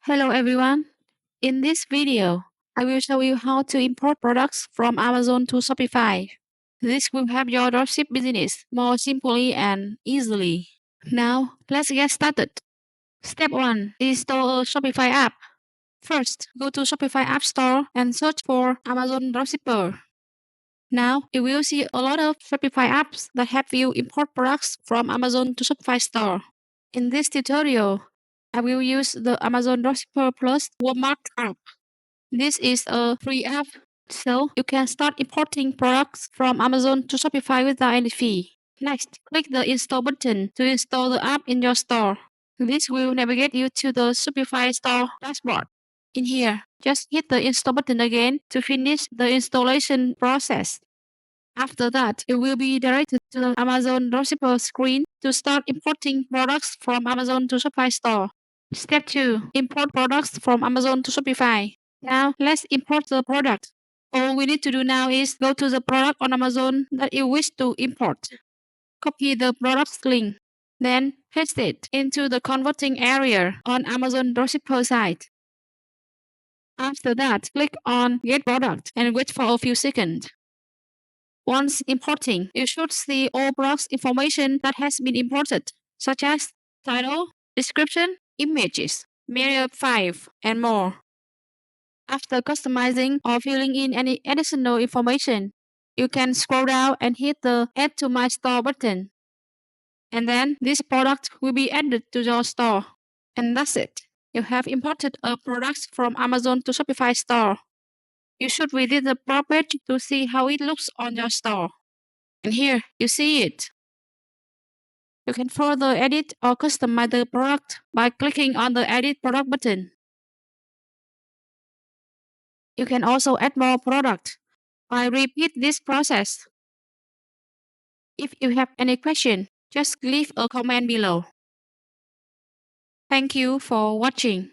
Hello everyone. In this video, I will show you how to import products from Amazon to Shopify. This will help your dropship business more simply and easily. Now, let's get started. Step 1. Install a Shopify app. First, go to Shopify App Store and search for Amazon Dropshipper. Now, you will see a lot of Shopify apps that help you import products from Amazon to Shopify store. In this tutorial, I will use the Amazon Dropshipper Plus Walmart app. This is a free app, so you can start importing products from Amazon to Shopify without any fee. Next, click the install button to install the app in your store. This will navigate you to the Shopify store dashboard. In here, just hit the install button again to finish the installation process. After that, you will be directed to the Amazon Dropshipper screen to start importing products from Amazon to Shopify store. Step 2. Import products from Amazon to Shopify. Now, let's import the product. All we need to do now is go to the product on Amazon that you wish to import. Copy the product's link. Then, paste it into the converting area on Amazon Dropshipper site. After that, click on Get Product and wait for a few seconds. Once importing, you should see all products information that has been imported, such as title, description, images, media file, and more. After customizing or filling in any additional information, you can scroll down and hit the Add to My Store button. And then this product will be added to your store. And that's it. You have imported a product from Amazon to Shopify store. You should visit the product page to see how it looks on your store. And here, you see it. You can further edit or customize the product by clicking on the Edit Product button. You can also add more products by repeat this process. If you have any question, just leave a comment below. Thank you for watching.